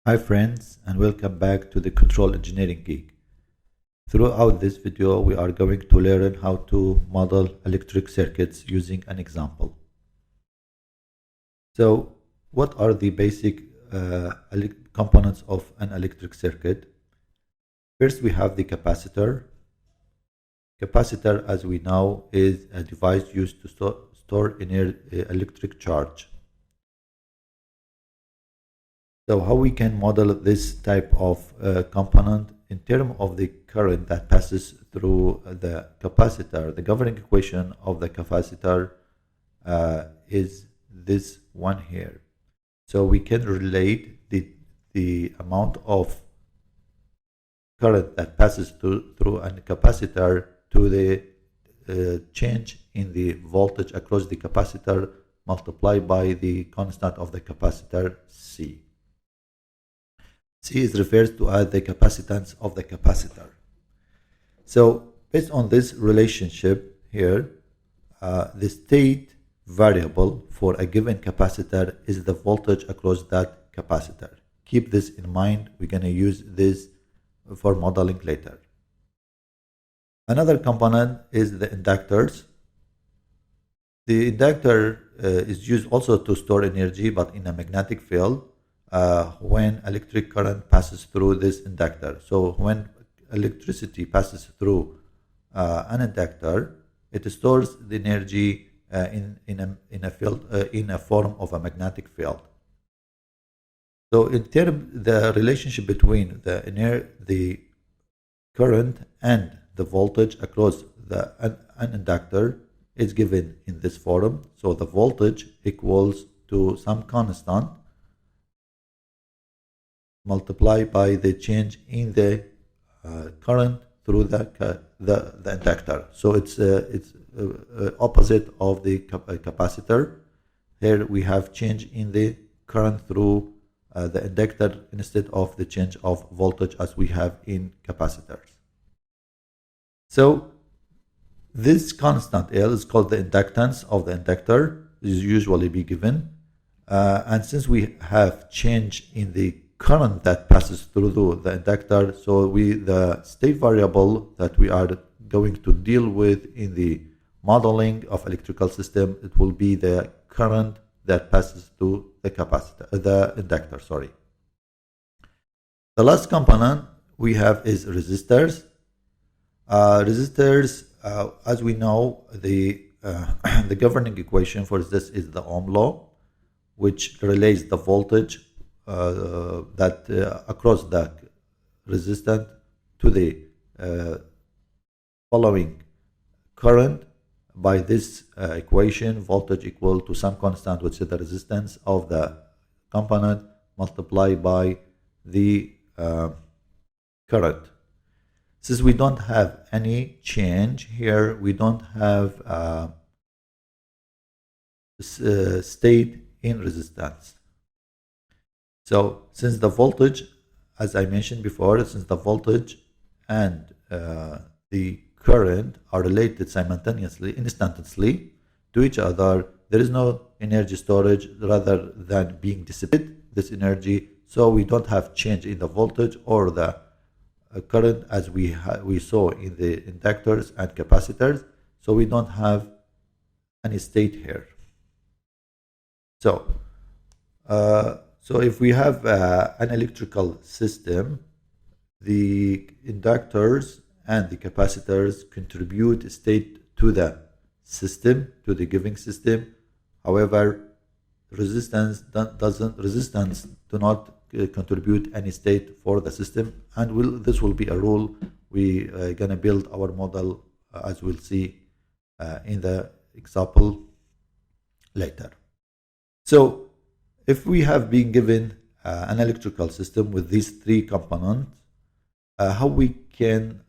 Hi friends, and welcome back to the Control Engineering Geek. Throughout this video we are going to learn how to model electric circuits using an example. So what are the basic components of an electric circuit? First we have the capacitor. Capacitor, as we know, is a device used to store electric charge. So how we can model this type of component in terms of the current that passes through the capacitor. The governing equation of the capacitor is this one here. So we can relate the amount of current that passes through a capacitor to the change in the voltage across the capacitor multiplied by the constant of the capacitor C. C is referred to as the capacitance of the capacitor. So based on this relationship here, the state variable for a given capacitor is the voltage across that capacitor. Keep this in mind. We're going to use this for modeling later. Another component is the inductors. The inductor is used also to store energy, but in a magnetic field. When electric current passes through this inductor. So when electricity passes through an inductor, it stores the energy in a field in a form of a magnetic field. So in terms the relationship between the current and the voltage across an inductor is given in this form. So the voltage equals to some constant multiplied by the change in the current through the inductor. So it's opposite of the capacitor. Here we have change in the current through the inductor instead of the change of voltage as we have in capacitors. So this constant L is called the inductance of the inductor. Is usually be given, and since we have change in the current that passes through the inductor, so the state variable that we are going to deal with in the modeling of electrical system, it will be the current that passes through the inductor. The last component we have is resistors. Resistors, as we know, the governing equation for this is the Ohm law, which relates the voltage across the resistor to the following current by this equation. Voltage equal to some constant, which is the resistance of the component multiplied by the current. Since we don't have any change here, we don't have state in resistance. So since the voltage, as I mentioned before, since the voltage and the current are related simultaneously, instantaneously to each other, there is no energy storage rather than being dissipated, this energy. So we don't have change in the voltage or the current as we saw in the inductors and capacitors. So we don't have any state here. So if we have an electrical system, the inductors and the capacitors contribute state to the system, to the giving system. However, resistance do not contribute any state for the system, and this will be a rule we are gonna build our model as we'll see in the example later. So if we have been given an electrical system with these three components, how we can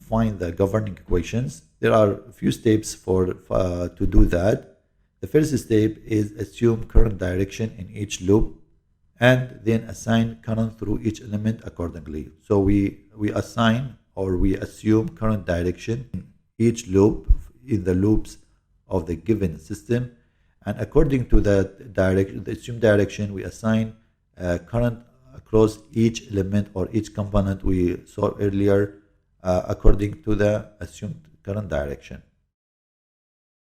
find the governing equations? There are a few steps to do that. The first step is assume current direction in each loop and then assign current through each element accordingly. So we assign or we assume current direction in each loop in the loops of the given system. And according to that direction, the assumed direction, we assign current across each element or each component we saw earlier according to the assumed current direction.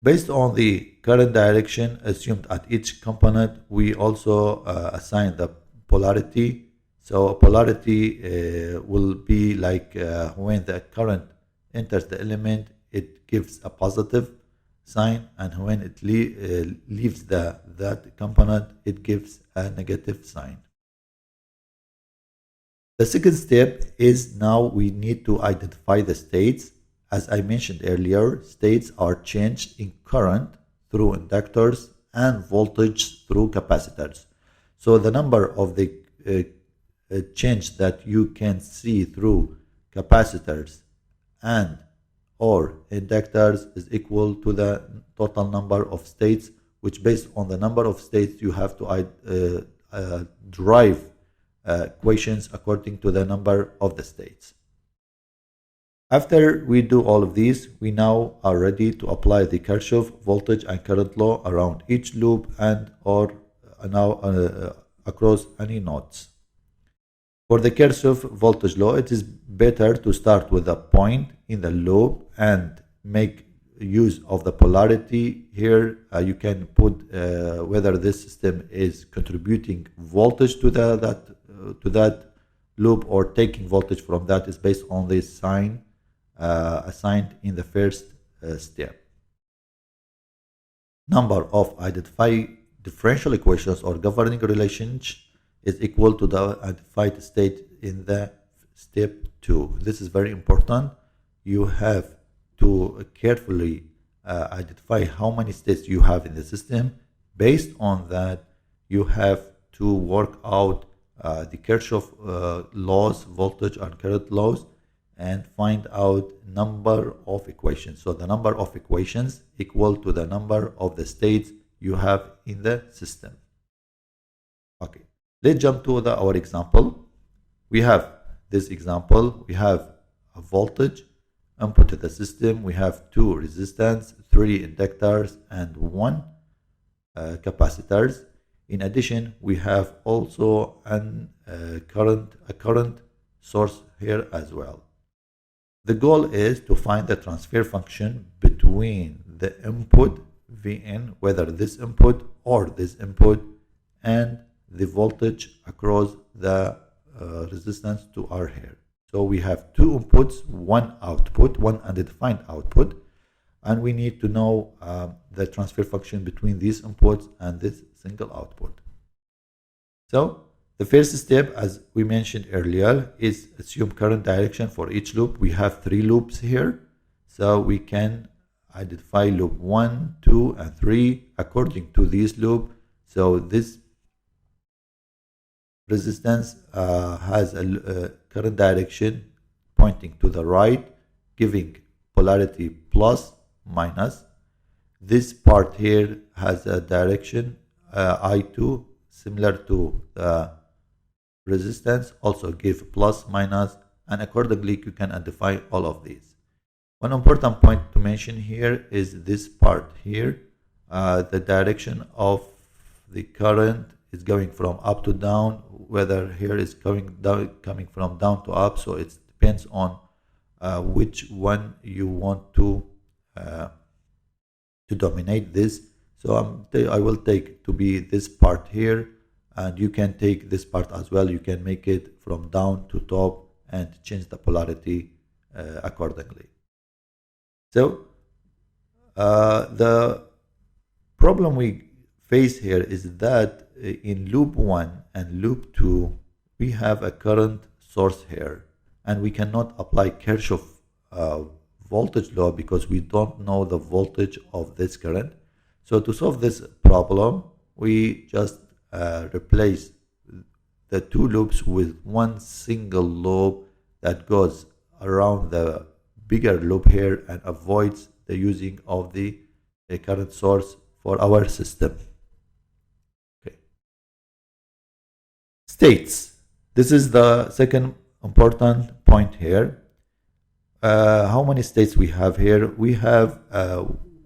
Based on the current direction assumed at each component, we also assign the polarity. So polarity will be like when the current enters the element, it gives a positive sign, and when it leaves that component, it gives a negative sign. The second step is now we need to identify the states. As I mentioned earlier, states are changed in current through inductors and voltage through capacitors. So the number of the change that you can see through capacitors and or inductors is equal to the total number of states, which based on the number of states you have to derive equations according to the number of the states. After we do all of these, we now are ready to apply the Kirchhoff voltage and current law around each loop and or now across any nodes. For the Kirchhoff voltage law, it is better to start with a point in the loop and make use of the polarity. Here you can put whether this system is contributing voltage to that loop or taking voltage from that is based on this sign assigned in the first step. Number of identified differential equations or governing relations is equal to the identified state in the step 2. This is very important. You have to carefully identify how many states you have in the system. Based on that, you have to work out the Kirchhoff laws, voltage and current laws, and find out number of equations. So the number of equations equal to the number of the states you have in the system. Okay, let's jump to our example. We have this example. We have a voltage input to the system. We have 2 resistors, 3 inductors, and 1 capacitors. In addition, we have also a current source here as well. The goal is to find the transfer function between the input Vn, whether this input or this input, and the voltage across the resistance to R here. So we have 2 inputs, 1 output, 1 undefined output, and we need to know the transfer function between these inputs and this single output. So the first step, as we mentioned earlier, is assume current direction for each loop. We have 3 loops here, so we can identify loop 1, 2, and 3 according to this loop. So this resistance has a current direction pointing to the right, giving polarity plus, minus. This part here has a direction I2 similar to the resistance, also give plus, minus, and accordingly you can identify all of these. One important point to mention here is this part here. The direction of the current is going from up to down, whether here is coming from down to up, so it depends on which one you want to dominate this. So I will take to be this part here, and you can take this part as well. You can make it from down to top and change the polarity accordingly. So the problem we face here is that in loop 1 and loop 2 we have a current source here, and we cannot apply Kirchhoff voltage law because we don't know the voltage of this current. So to solve this problem, we just replace the 2 loops with 1 single loop that goes around the bigger loop here and avoids the using of the current source for our system. Okay. States. This is the second important point here. How many states we have here? We have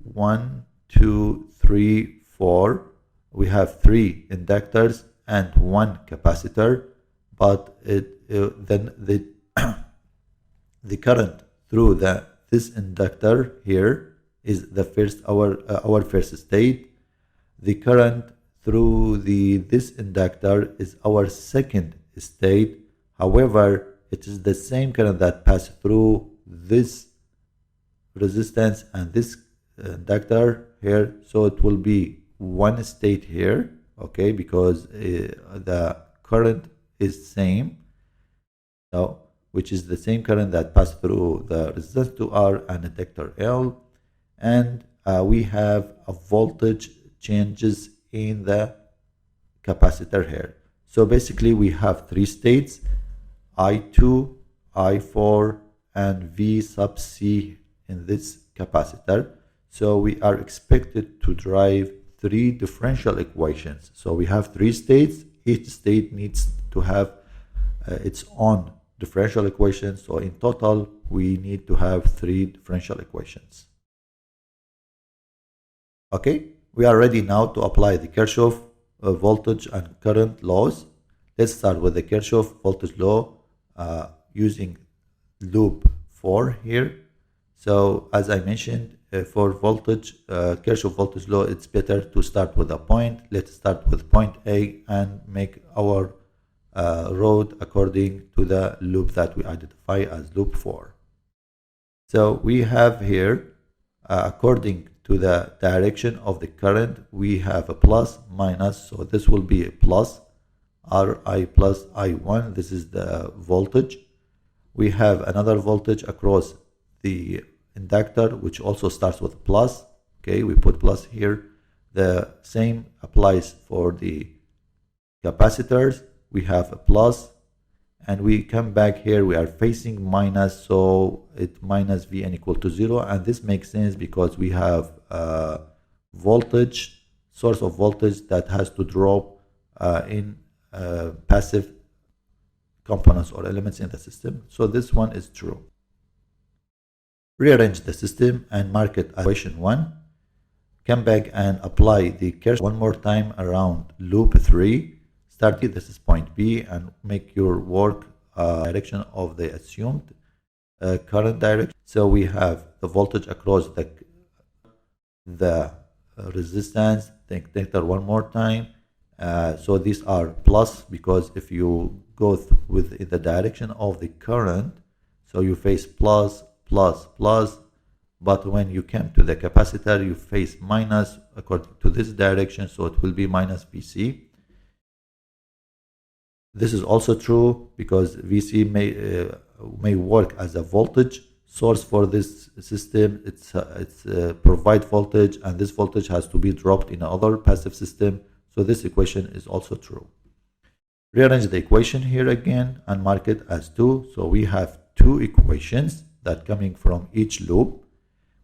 1, 2, 3, 4. We have 3 inductors and 1 capacitor. but then the current through this inductor here is the first our first state. The current through this inductor is our second state. However, it is the same current that passes through this resistance and this inductor here, so it will be one state here, okay, because the current is same, so which is the same current that passed through the resistance to R and inductor L, and we have a voltage changes in the capacitor here. So basically we have three states, I2, I4, and V sub C in this capacitor. So we are expected to derive three differential equations. So we have three states. Each state needs to have its own differential equation. So in total, we need to have three differential equations. Okay, we are ready now to apply the Kirchhoff voltage and current laws. Let's start with the Kirchhoff voltage law using loop 4 here. So as I mentioned, for voltage, Kirchhoff voltage law, it's better to start with a point. Let's start with point A and make our road according to the loop that we identify as loop 4. So we have here, according to the direction of the current, we have a plus, minus, so this will be a plus, Ri plus I1, this is the voltage. We have another voltage across the inductor, which also starts with plus, okay, we put plus here. The same applies for the capacitors. We have a plus, and we come back here, we are facing minus, so it minus Vn equal to 0, and this makes sense because we have a voltage, source of voltage that has to drop in passive components or elements in the system. So this one is true. Rearrange the system and mark it as equation 1. Come back and apply the Kirchhoff one more time around loop 3. Start here, this is point B, and make your work direction of the assumed current direction. So we have the voltage across the resistance, the inductor one more time. So these are plus, because if you go with the direction of the current, so you face plus, plus, plus, but when you come to the capacitor, you face minus according to this direction, so it will be minus Vc. This is also true because Vc may work as a voltage source for this system. It's provide voltage, and this voltage has to be dropped in another passive system. So this equation is also true. Rearrange the equation here again and mark it as 2. So we have two equations that coming from each loop.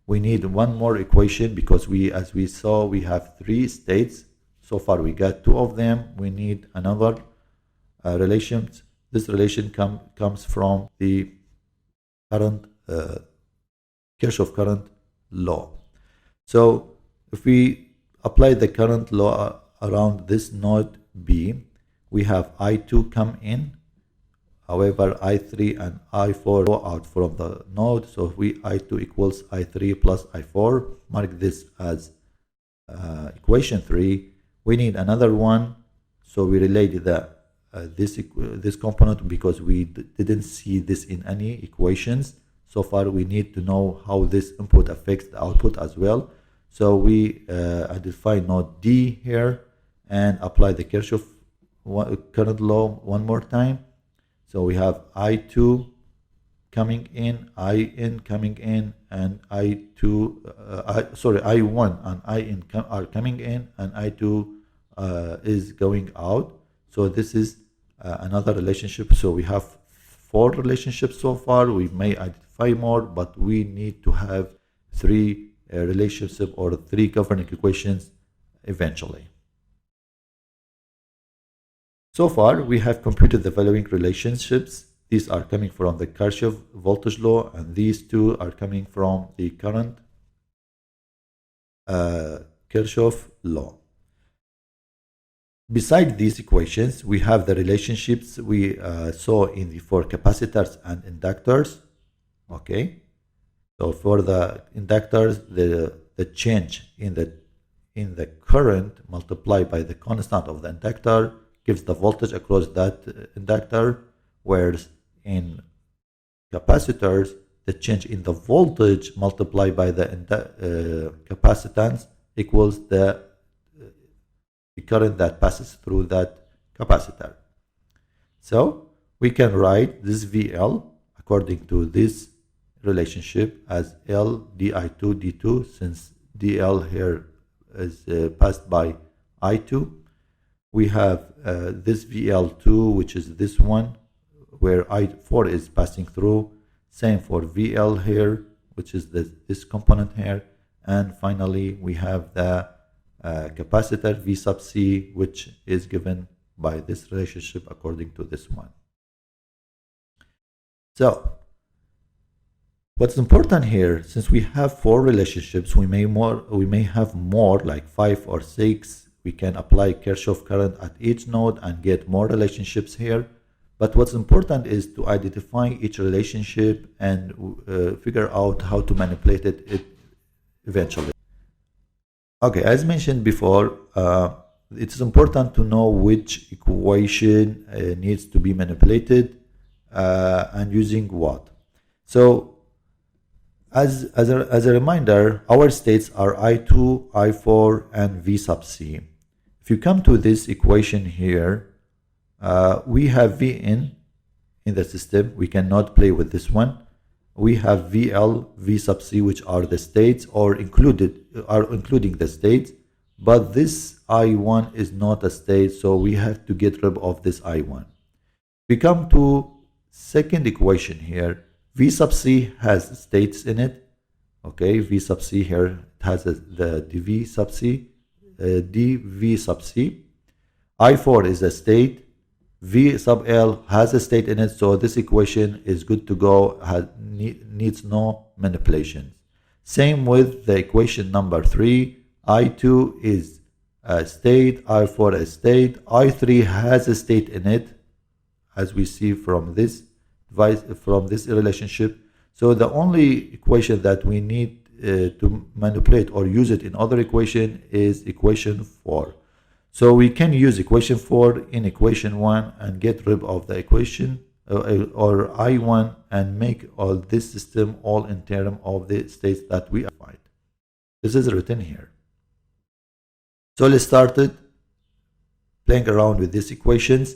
We need one more equation because as we saw, we have three states. So far we got two of them. We need another relation. This relation comes from the current Kirchhoff current law. So if we apply the current law around this node B, we have I2 come in. However, I3 and I4 go out from the node. So if we I2 equals I3 plus I4, mark this as equation 3. We need another one. So we relate this component because we didn't see this in any equations. So far, we need to know how this input affects the output as well. So we identify node D here and apply the Kirchhoff current law one more time. So we have I2 coming in, In coming in, and I1 and In are coming in, and I2 is going out. So this is another relationship. So we have 4 relationships so far. We may identify more, but we need to have 3 relationships or 3 governing equations eventually. So far, we have computed the following relationships. These are coming from the Kirchhoff voltage law, and these 2 are coming from the current Kirchhoff law. Beside these equations, we have the relationships we saw in the for capacitors and inductors. Okay, so for the inductors, the change in the current multiplied by the constant of the inductor gives the voltage across that inductor, whereas in capacitors, the change in the voltage multiplied by the capacitance equals the current that passes through that capacitor. So we can write this VL according to this relationship as L di2 d2, since dl here is passed by I2. We have this VL2, which is this one, where I4 is passing through. Same for VL here, which is this component here. And finally, we have the capacitor V sub C, which is given by this relationship according to this one. So what's important here, since we have 4 relationships, we may have more, like 5 or 6. We can apply Kirchhoff current at each node and get more relationships here. But what's important is to identify each relationship and figure out how to manipulate it eventually. Okay, as mentioned before, it's important to know which equation needs to be manipulated and using what. So as a reminder, our states are I2, I4, and V sub C. If you come to this equation here, we have Vn in the system. We cannot play with this one. We have VL, V sub C, which are the states, or including the states. But this I1 is not a state, so we have to get rid of this I1. We come to second equation here. V sub C has states in it. Okay, V sub C here has the dV sub C, dV sub C. I4 is a state. V sub L has a state in it, so this equation is good to go, needs no manipulations. Same with the equation number 3. I2 is a state, I4 a state, I3 has a state in it, as we see from this relationship. So the only equation that we need to manipulate or use it in other equation is equation 4. So we can use equation 4 in equation 1 and get rid of the equation or I1 and make all this system all in terms of the states that we find. This is written here. So let's start playing around with these equations.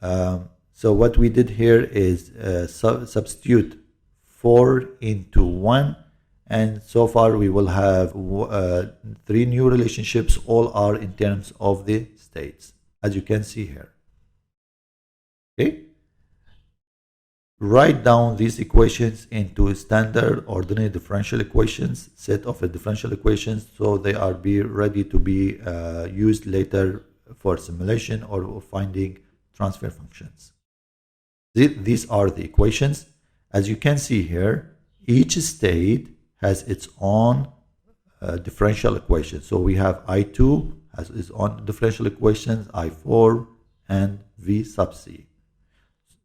So what we did here is substitute 4 into 1. And so far we will have 3 new relationships. All are in terms of the states, as you can see here. Okay. Write down these equations into standard ordinary differential equations, set of differential equations, so they are ready to be used later for simulation or finding transfer functions. These are the equations. As you can see here, each state has its own differential equation. So we have I2 has its own differential equations, I4, and V sub C.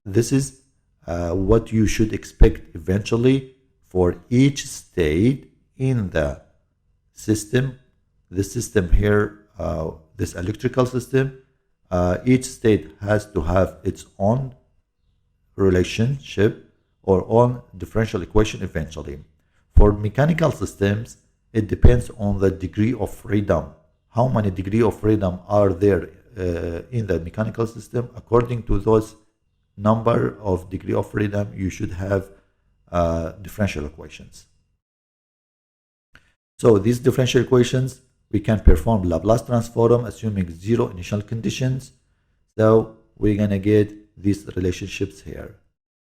This is what you should expect eventually for each state in the system. The system here, this electrical system, each state has to have its own relationship or own differential equation eventually. For mechanical systems, it depends on the degree of freedom. How many degree of freedom are there in the mechanical system? According to those number of degree of freedom, you should have differential equations. So these differential equations, we can perform Laplace transform assuming 0 initial conditions. So we're gonna get these relationships here.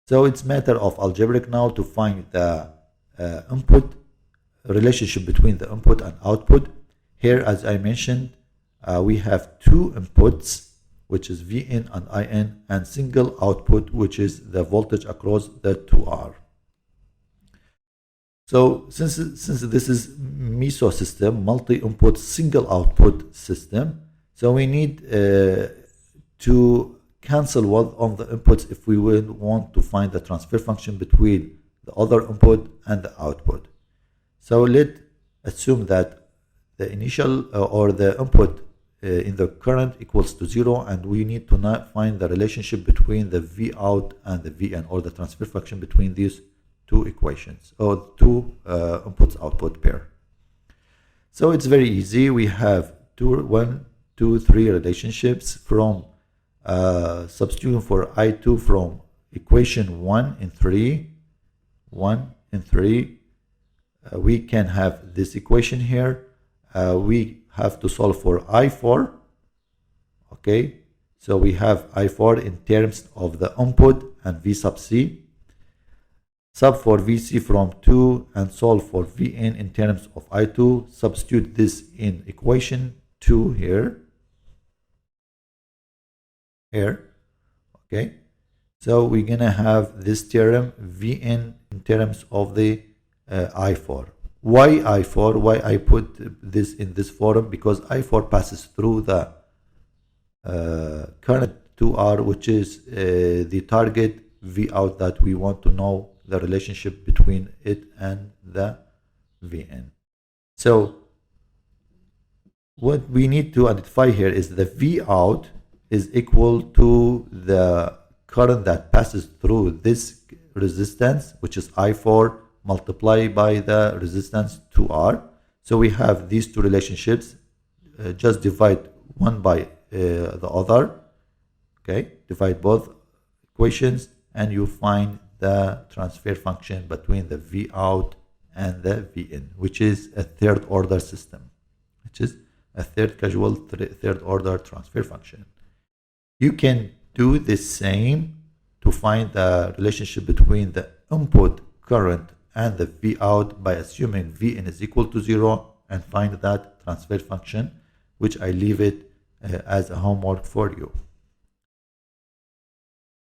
So it's matter of algebraic now to find the input relationship between the input and output. Here, as I mentioned, we have 2 inputs, which is Vn and In, and single output, which is the voltage across the 2R. So since this is MISO system, multi-input single output system, So we need to cancel one on the inputs if we will want to find the transfer function between the other input and the output. So let's assume that the initial or the input in the current equals to 0, and we need to not find the relationship between the V out and the Vn, or the transfer function between these two equations, or two inputs output pair. So it's very easy. We have 1, 2, 3 relationships from substituting for I2 from equation 1 and 3. We can have this equation here. We have to solve for I4. Okay, so we have I4 in terms of the input and V sub C. Sub for Vc from 2 and solve for Vn in terms of I2. Substitute this in equation 2 here. Okay, so we're gonna have this theorem Vn in terms of the I4. Why I4? Why I put this in this form? Because I4 passes through the current 2R, which is the target V out that we want to know the relationship between it and the Vn. So what we need to identify here is the V out is equal to the current that passes through this resistance, which is I4, multiplied by the resistance 2R. So we have these two relationships. Just divide one by the other. Okay, divide both equations, and you find the transfer function between the V out and the Vn, which is a third order system, which is a third order transfer function. You can do the same to find the relationship between the input current and the V out by assuming Vn is equal to 0 and find that transfer function, which I leave it as a homework for you.